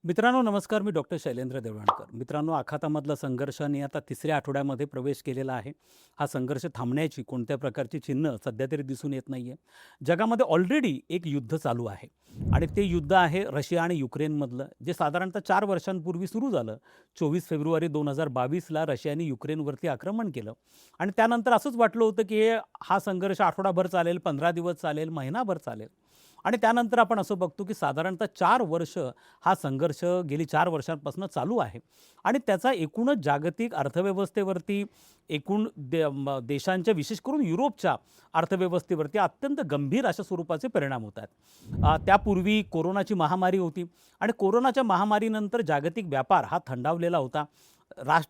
मित्रांनो नमस्कार. मी डॉक्टर शैलेंद्र देवळणकर. मित्रांनो, आखातामधला संघर्षाने आता तिसऱ्या आठवड्यामध्ये प्रवेश केलेला आहे. हा संघर्ष थांबण्याची कोणत्या प्रकारची चिन्ह सध्या तरी दिसून येत नाही आहे. जगामध्ये ऑलरेडी एक युद्ध चालू आहे आणि ते युद्ध आहे रशिया आणि युक्रेनमधलं, जे साधारणतः 4 वर्षांपूर्वी सुरू झालं. 24 फेब्रुवारी 2022ला रशियाने युक्रेनवरती आक्रमण केलं आणि त्यानंतर असंच वाटलं होतं की हा संघर्ष आठवडाभर चालेल, 15 दिवस चालेल, महिनाभर चालेल आणि त्यानंतर आपण असं बघतो की साधारणतः 4 वर्ष हा संघर्ष गेली 4 वर्षांपासून चालू आहे आणि त्याचा एकूणच जागतिक अर्थव्यवस्थेवरती, एकूण देशांच्या विशेष करून युरोपच्या अर्थव्यवस्थेवरती अत्यंत गंभीर अशा स्वरूपाचे परिणाम होत आहेत. त्यापूर्वी कोरोनाची महामारी होती आणि कोरोनाच्या महामारीनंतर जागतिक व्यापार हा थंडावलेला होता.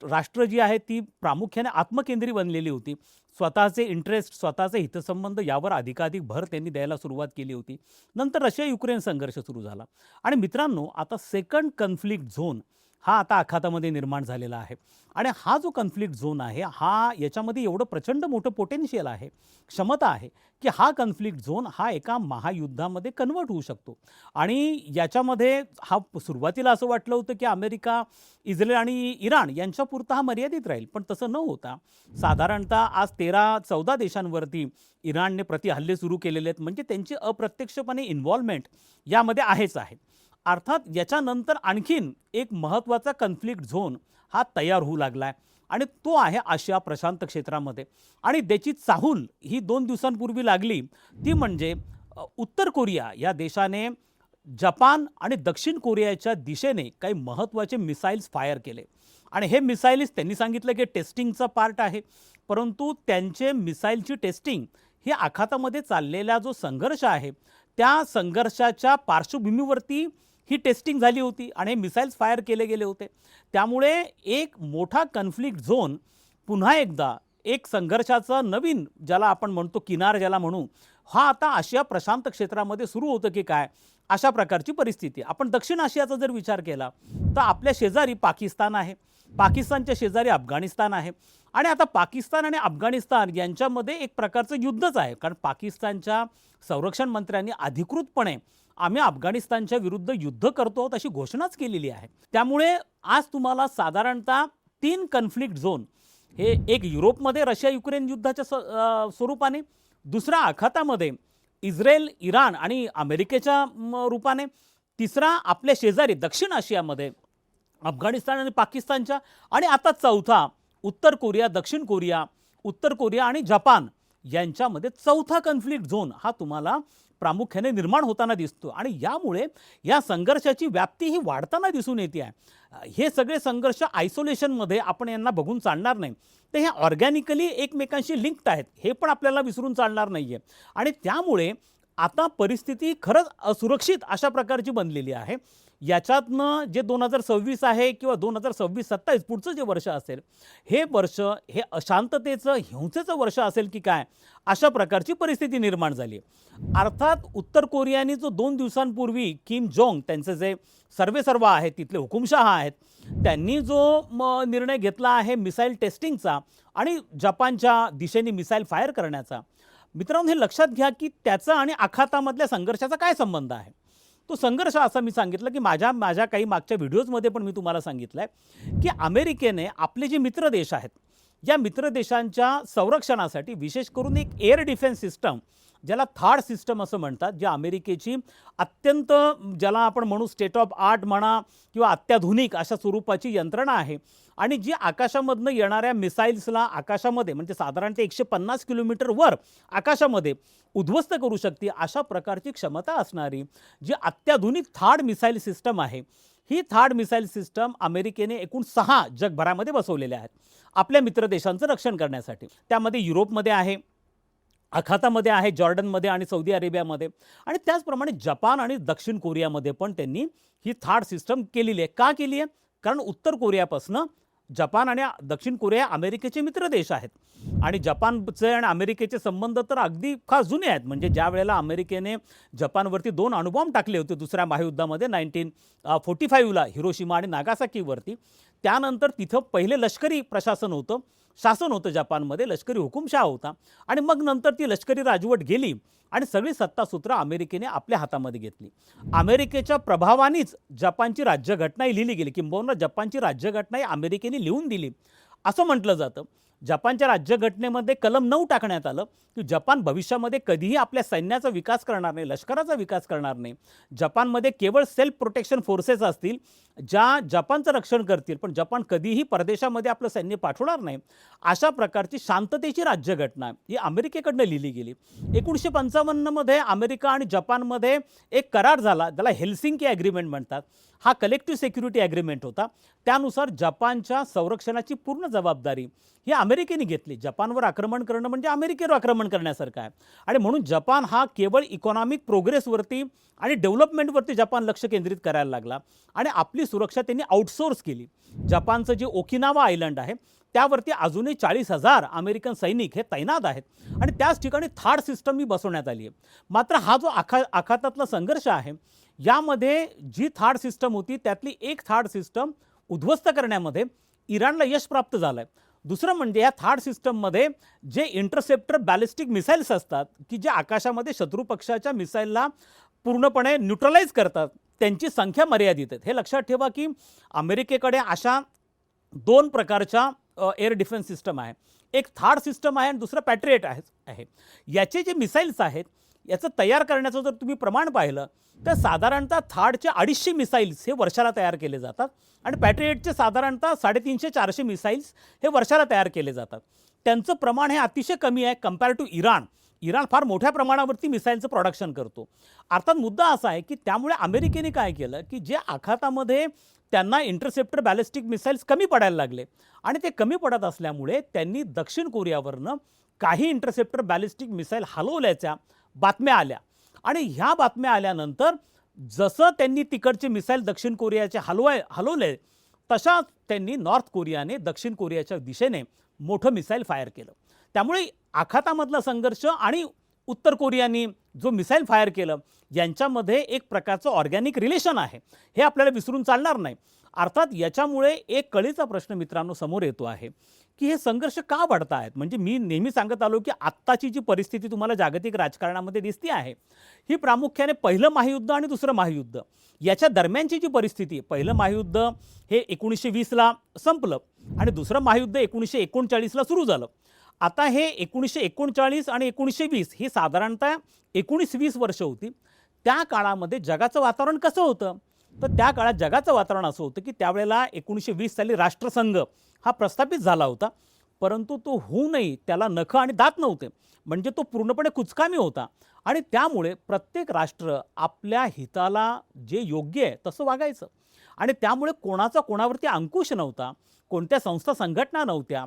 राष्ट्र जी आहे ती प्रामुख्याने आत्मकेंद्री बनलेली होती. स्वतःचे इंटरेस्ट, स्वतःचे हितसंबंध यावर अधिकाधिक भर त्यांनी द्यायला सुरुवात केली होती. नंतर रशिया युक्रेन संघर्ष सुरू झाला आणि मित्रांनो, आता सेकंड कन्फ्लिक्ट झोन हा आता आखातामध्ये निर्माण झालेला आहे आणि हा जो कन्फ्लिक्ट झोन आहे, हा याच्यामध्ये एवढं प्रचंड मोठं पोटेन्शियल आहे, क्षमता आहे की हा कन्फ्लिक्ट झोन हा एका महायुद्धामध्ये कन्वर्ट होऊ शकतो. आणि याच्यामध्ये हा सुरुवातीला असं वाटलं होतं की अमेरिका, इस्रायल आणि इराण यांच्यापुरता हा मर्यादित राहील, पण तसं न होता साधारणतः आज 13-14 देशांवरती इराणने प्रतिहल्ले सुरू केलेले आहेत. म्हणजे त्यांची अप्रत्यक्षपणे इन्व्हॉल्वमेंट यामध्ये आहेच आहे. अर्थात याच्यानंतर आणखीन एक महत्त्वाचा कन्फ्लिक्ट झोन हा तयार होऊ लागला आहे आणि तो आहे आशिया प्रशांत क्षेत्रामध्ये. आणि त्याची चाहूल ही 2 दिवसांपूर्वी लागली, ती म्हणजे उत्तर कोरिया या देशाने जपान आणि दक्षिण कोरियाच्या दिशेने काही महत्त्वाचे मिसाईल्स फायर केले आणि हे मिसाईल्स त्यांनी सांगितलं की टेस्टिंगचा पार्ट आहे, परंतु त्यांचे मिसाईलची टेस्टिंग ही आखातामध्ये चाललेला जो संघर्ष आहे त्या संघर्षाच्या पार्श्वभूमीवरती ही टेस्टिंग झाली होती आणि हे मिसाईल्स फायर केले गेले होते. त्यामुळे एक मोठा कन्फ्लिक्ट झोन पुन्हा एकदा एक संघर्षाचा नवीन, ज्याला आपण म्हणतो किनार ज्याला म्हणू, हा आता आशिया प्रशांत क्षेत्रामध्ये सुरू होतं की काय, अशा प्रकारची परिस्थिती. आपण दक्षिण आशियाचा जर विचार केला तर आपल्या शेजारी पाकिस्तान आहे, पाकिस्तानच्या शेजारी अफगाणिस्तान आहे आणि आता पाकिस्तान आणि अफगाणिस्तान यांच्यामध्ये एक प्रकारचं युद्धच आहे. कारण पाकिस्तानच्या संरक्षण मंत्र्यांनी अधिकृतपणे आम्ही अफगाणिस्तानच्या विरुद्ध युद्ध करतो आहोत अशी घोषणाच केलेली आहे. त्यामुळे आज तुम्हाला साधारणतः 3 कन्फ्लिक्ट झोन, हे एक युरोपमध्ये रशिया युक्रेन युद्धाच्या स्वरूपाने, दुसरा आखातामध्ये इस्रायल, इराण आणि अमेरिकेच्या रूपाने, तिसरा आपल्या शेजारी दक्षिण आशियामध्ये अफगाणिस्तान आणि पाकिस्तानच्या, आणि आता चौथा उत्तर कोरिया, दक्षिण कोरिया, उत्तर कोरिया आणि जपान यांच्यामध्ये चौथा कन्फ्लिक्ट झोन हा तुम्हाला प्रामुख्याने निर्माण होताना दिसतो. आणि यामुळे या संघर्षाची व्याप्ती ही वाढताना दिसून येते आहे. हे सगळे संघर्ष आयसोलेशनमध्ये आपण यांना बघून चालणार नाही, तर हे ऑर्गॅनिकली एकमेकांशी लिंक्ड आहेत, हे पण आपल्याला विसरून चालणार नाही आहे. आणि त्यामुळे आता परिस्थिती खरंच असुरक्षित अशा प्रकारची बनलेली आहे. याच्यातनं जे 2026 आहे किंवा 2026-27 पुढचं जे वर्ष असेल, हे वर्ष हे अशांततेचं, हिंसेचं वर्ष असेल की काय, अशा प्रकारची परिस्थिती निर्माण झाली. अर्थात उत्तर कोरियाने जो 2 दिवसांपूर्वी किम जोंग, त्यांचे जे सर्वेसर्वा आहेत, तिथले हुकुमशहा आहेत, त्यांनी जो निर्णय घेतला आहे मिसाईल टेस्टिंगचा आणि जपानच्या दिशेने मिसाईल फायर करण्याचा, मित्रांनो हे लक्षात घ्या की त्याचा आणि आखातामधल्या संघर्षाचा काय संबंध आहे. तो संघर्ष असा मी सांगितलं की माझ्या काही मागच्या व्हिडिओजमध्ये पण मी तुम्हाला सांगितलं आहे की अमेरिकेने आपले जे मित्र देश आहेत, या मित्र देशांच्या संरक्षणासाठी विशेष करून एक एअर डिफेन्स सिस्टम, ज्याला थाड सिस्टम असं म्हणतात, जी अमेरिकेची अत्यंत, ज्याला आपण म्हणू स्टेट ऑफ आर्ट म्हणा किंवा अत्याधुनिक अशा स्वरूपाची यंत्रणा आहे आणि जी आकाशामधनं येणाऱ्या मिसाईल्सला आकाशामध्ये, म्हणजे साधारणतः 150 किलोमीटर वर आकाशामध्ये उद्ध्वस्त करू शकते अशा प्रकारची क्षमता असणारी जी अत्याधुनिक थाड मिसाईल सिस्टम आहे, ही थाड मिसाईल सिस्टम अमेरिकेने एकूण 6 जगभरामध्ये बसवलेल्या आहेत आपल्या मित्र देशांचं रक्षण करण्यासाठी. त्यामध्ये युरोपमध्ये आहे, आखातामध्ये आहे, जॉर्डनमध्ये आणि सौदी अरेबियामध्ये, आणि त्याचप्रमाणे जपान आणि दक्षिण कोरियामध्ये पण त्यांनी ही थाड सिस्टम केलेली आहे. का केली आहे? कारण उत्तर कोरियापासून जपान आणि दक्षिण कोरिया अमेरिकेचे मित्र देश आहेत आणि जपानचे आणि अमेरिकेचे संबंध तर अगदी खास जुने आहेत. म्हणजे ज्या वेळेला अमेरिकेने जपानवरती 2 अणुबॉम्ब टाकले होते दुसऱ्या महायुद्धामध्ये 1945ला हिरोशिमा आणि नागासाकीवरती, त्यानंतर तिथं पहिले लष्करी प्रशासन होतं, शासन होतं जपानमध्ये, लष्करी हुकुमशहा होता आणि मग नंतर ती लष्करी राजवट गेली आणि सगळी सत्तासूत्र अमेरिकेने आपल्या हातामध्ये घेतली. अमेरिकेच्या प्रभावानेच जपानची राज्यघटनाही लिहिली गेली, किंबहुना जपानची राज्यघटनाही अमेरिकेने लिहून दिली असं म्हटलं जातं. जपानच्या राज्यघटनेमध्ये कलम 9 टाकण्यात आलं की जपान भविष्यामध्ये कधीही आपल्या सैन्याचा विकास करणार नाही, लष्कराचा विकास करणार नाही. जपानमध्ये केवळ सेल्फ प्रोटेक्शन फोर्सेस असतील ज्या जपानचं रक्षण करतील, पण जपान कधीही परदेशामध्ये आपलं सैन्य पाठवणार नाही. अशा प्रकारची शांततेची राज्यघटना ही अमेरिकेकडनं लिहिली गेली. 1955 मध्ये अमेरिका आणि जपानमध्ये एक करार झाला, ज्याला हेल्सिंकी ॲग्रीमेंट म्हणतात. हा कलेक्टिव्ह सिक्युरिटी ॲग्रीमेंट होता. त्यानुसार जपानच्या संरक्षणाची पूर्ण जबाबदारी ही अमेरिकेने घेतली. जपानवर आक्रमण करणं म्हणजे अमेरिकेवर आक्रमण करण्यासारखं आहे आणि म्हणून जपान हा केवळ इकॉनॉमिक प्रोग्रेसवरती आणि डेव्हलपमेंटवरती जपान लक्ष केंद्रित करायला लागला आणि आपली सुरक्षा त्यांनी आउटसोर्स केली. जपानचं जे ओकिनावा आयलंड आहे त्यावरती अजूनही 40,000 अमेरिकन सैनिक हे तैनात आहेत आणि त्याच ठिकाणी थार्ड सिस्टम ही बसवण्यात आली आहे. मात्र हा जो आखातातला संघर्ष आहे यामध्ये जी थार्ड सिस्टम होती त्यातली एक थार्ड सिस्टम उद्ध्वस्त करण्यामध्ये इराणला यश प्राप्त झालं आहे. दुसरं म्हणजे या थार्ड सिस्टममध्ये जे इंटरसेप्टर बॅलिस्टिक मिसाईल्स असतात की जे आकाशामध्ये शत्रू पक्षाच्या मिसाईलला पूर्णपणे न्यूट्रलाइज करतात, त्यांची संख्या मर्यादित आहे. हे लक्षात ठेवा की अमेरिकेकडे अशा 2 प्रकारच्या एअर डिफेन्स सिस्टम आहे. एक थार्ड सिस्टम आहे आणि दुसरं पॅट्रियट आहे. याचे जे मिसाईल्स आहेत याचं तयार करण्याचं जर तुम्ही प्रमाण पाहिलं तर साधारणतः थार्डचे 250 मिसाईल्स हे वर्षाला तयार केले जातात आणि पॅट्रियटचे साधारणतः 350-400 मिसाईल्स हे वर्षाला तयार केले जातात. त्यांचं प्रमाण हे अतिशय कमी आहे कंपेअर टू इराण. इराण फार मोठ्या प्रमाणावरती मिसाईलचं प्रोडक्शन करतो. अर्थात मुद्दा असा आहे की त्यामुळे अमेरिकेने काय केलं की जे आखातामध्ये त्यांना इंटरसेप्टर बॅलिस्टिक मिसाईल्स कमी पडायला लागले आणि ते कमी पडत असल्यामुळे त्यांनी दक्षिण कोरियावरनं काही इंटरसेप्टर बॅलिस्टिक मिसाईल हलवल्याच्या बातम्या आल्या आणि ह्या बातम्या आल्यानंतर जसं त्यांनी तिकडचे मिसाईल दक्षिण कोरियाचे हलवले तशा त्यांनी नॉर्थ कोरियाने दक्षिण कोरियाच्या दिशेने मोठं मिसाईल फायर केलं. त्यामुळे आखातामधला संघर्ष आणि उत्तर कोरियाने जो मिसाईल फायर केलं यांच्यामध्ये एक प्रकारचं ऑर्गॅनिक रिलेशन आहे, हे आपल्याला विसरून चालणार नाही. अर्थात याच्यामुळे एक कळीचा प्रश्न मित्रांनो समोर येतो आहे की हे संघर्ष का वाढत आहेत. म्हणजे मी नेहमी सांगत आलो की आत्ताची जी परिस्थिती तुम्हाला जागतिक राजकारणामध्ये दिसते आहे ही प्रामुख्याने पहिलं महायुद्ध आणि दुसरं महायुद्ध याच्या दरम्यानची जी परिस्थिती, पहिलं महायुद्ध हे 1920ला संपलं आणि दुसरं महायुद्ध 1939ला सुरू झालं. आता हे 1939 आणि 1920 ही साधारणतः 19-20 वर्ष होती. त्या काळामध्ये जगाचं वातावरण कसं होतं, तर त्या काळात जगाचं वातावरण असं होतं की त्यावेळेला 1920 साली राष्ट्रसंघ हा प्रस्थापित झाला होता, परंतु तो होऊनही त्याला नखं आणि दात नव्हते. म्हणजे तो पूर्णपणे कुचकामी होता आणि त्यामुळे प्रत्येक राष्ट्र आपल्या हिताला जे योग्य आहे तसं वागायचं आणि त्यामुळे कोणाचा कोणावरती अंकुश नव्हता, कोणत्या संस्था संघटना नव्हत्या,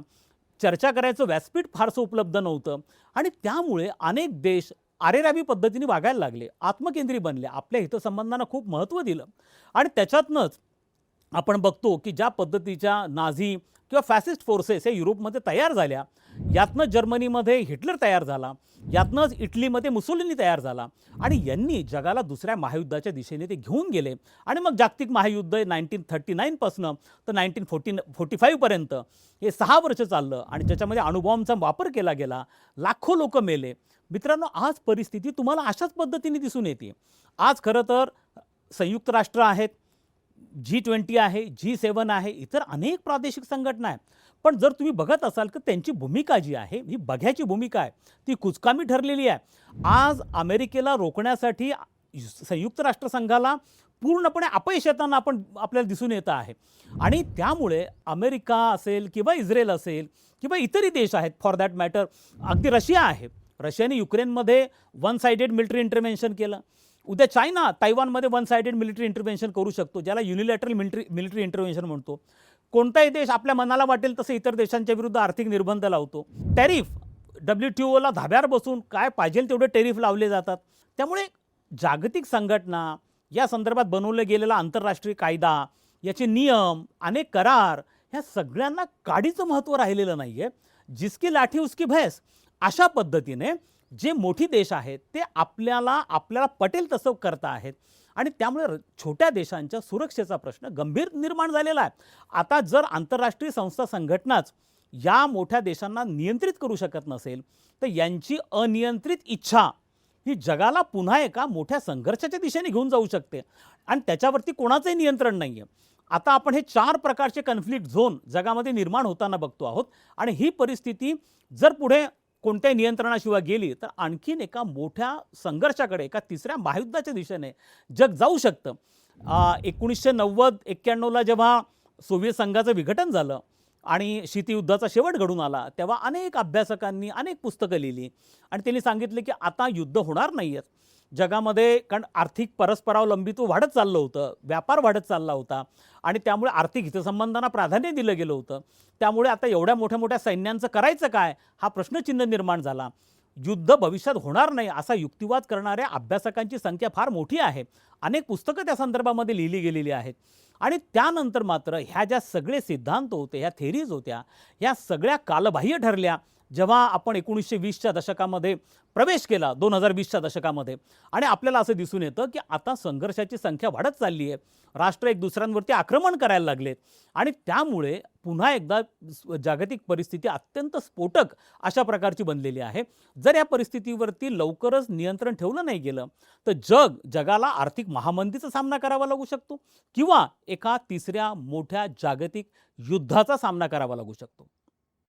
चर्चा करायचं व्यासपीठ फारसं उपलब्ध नव्हतं आणि त्यामुळे अनेक देश आरेरावी पद्धतीने वागायला लागले, आत्मकेंद्री बनले, आपल्या हितसंबंधांना खूप महत्त्व दिलं आणि त्याच्यातनंच आपण बघतो की ज्या पद्धतीच्या नाझी किंवा फॅसिस्ट फोर्सेस हे युरोपमध्ये तयार झाल्या, यातनं जर्मनीमध्ये हिटलर तयार झाला, यातनंच इटलीमध्ये मुसोलिनी तयार झाला आणि यांनी जगाला दुसऱ्या महायुद्धाच्या दिशेने ते घेऊन गेले आणि मग जागतिक महायुद्ध 1939 पासून तर 1945 पर्यंत हे 6 वर्ष चाललं आणि ज्याच्यामध्ये अणुबॉम्बचा वापर केला गेला, लाखो लोक मेले. मित्रांनो, आज परिस्थिती तुम्हाला अशाच पद्धतीने दिसून येते. आज खरं तर संयुक्त राष्ट्र आहेत, G20 आहे, G7 आहे, इतर अनेक प्रादेशिक संघटना आहेत. पण जर तुम्ही बघत असाल की त्यांची भूमिका जी आहे ही बघ्याची भूमिका आहे, ती कुचकामी ठरलेली आहे. आज अमेरिकेला रोखण्यासाठी संयुक्त राष्ट्रसंघाला पूर्णपणे अपयश येताना आपल्याला दिसून येतं आहे आणि त्यामुळे अमेरिका असेल किंवा इस्रायल असेल किंवा इतरही देश आहेत, फॉर दॅट मॅटर अगदी रशिया आहे, रशियाने युक्रेनमध्ये वन साइडेड मिलिटरी इंटरव्हेन्शन केलं. उद्या चायना तैवानमध्ये वन साइडेड मिलिटरी इंटरव्हेन्शन करू शकतो, ज्याला युनिलॅटरल मिलिटरी इंटरव्हेन्शन म्हणतो. कोणताही देश आपल्या मनाला वाटेल तसं इतर देशांच्या विरुद्ध आर्थिक निर्बंध लावतो. टॅरिफ WTOला धाब्यावर बसून काय पाहिजे तेवढे टॅरिफ लावले जातात. त्यामुळे जागतिक संघटना, या संदर्भात बनवलं गेलेला आंतरराष्ट्रीय कायदा, याचे नियम, अनेक करार, ह्या सगळ्यांना काडीचं महत्त्व राहिलेलं नाही आहे. जिसकी लाठी उसकी भैंस अशा पद्धतीने जे मोठी देश आहेत ते आपल्याला पटेल तसं करता आहेत आणि त्यामुळे छोट्या देशांच्या सुरक्षेचा प्रश्न गंभीर निर्माण झालेला आहे. आता जर आंतरराष्ट्रीय संस्था संघटनाच या मोठ्या देशांना नियंत्रित करू शकत नसेल, तर यांची अनियंत्रित इच्छा ही जगाला पुन्हा एका मोठ्या संघर्षाच्या दिशेने घेऊन जाऊ शकते आणि त्याच्यावरती कोणाचंही नियंत्रण नाही आहे. आता आपण हे 4 प्रकारचे कन्फ्लिक्ट झोन जगामध्ये निर्माण होताना बघतो आहोत आणि ही परिस्थिती जर पुढे कोणत्याही नियंत्रणाशिवाय गेली तर आणखीन एका मोठ्या संघर्षाकडे, एका तिसऱ्या महायुद्धाच्या दिशेने जग जाऊ शकतं. 1990-91ला जेव्हा सोव्हिएत संघाचं विघटन झालं आणि शीतयुद्धाचा शेवट घडून आला, तेव्हा अनेक अभ्यासकांनी अनेक पुस्तकं लिहिली आणि त्यांनी सांगितले की आता युद्ध होणार नाही आहेत जगामध्ये, कारण आर्थिक परस्परावलंबित्व वाढत चाललं होतं, व्यापार वाढत चालला होता आणि त्यामुळे आर्थिक हितसंबंधांना प्राधान्य दिलं गेलं होतं. त्यामुळे आता एवढ्या मोठ्या मोठ्या सैन्यांचं करायचं काय हा प्रश्नचिन्ह निर्माण झाला. युद्ध भविष्यात होणार नाही असा युक्तिवाद करणाऱ्या अभ्यासकांची संख्या फार मोठी आहे. अनेक पुस्तकं त्या संदर्भामध्ये लिहिली गेलेली आहेत. आणि त्यानंतर मात्र ह्या ज्या सगळे सिद्धांत होते, ह्या थेरीज होत्या, ह्या सगळ्या कालबाह्य ठरल्या जेव्हा आपण 1920च्या दशकामध्ये प्रवेश केला, 2020च्या दशकामध्ये, आणि आपल्याला असं दिसून येतं की आता संघर्षाची संख्या वाढत चालली आहे. राष्ट्र एक दुसऱ्यांवरती आक्रमण करायला लागलेत आणि त्यामुळे पुन्हा एकदा जागतिक परिस्थिती अत्यंत स्फोटक अशा प्रकारची बनलेली आहे. जर या परिस्थितीवरती लवकरच नियंत्रण ठेवलं नाही गेलं तर जगाला आर्थिक महामंदीचा सामना करावा लागू शकतो किंवा एका तिसऱ्या मोठ्या जागतिक युद्धाचा सामना करावा लागू शकतो.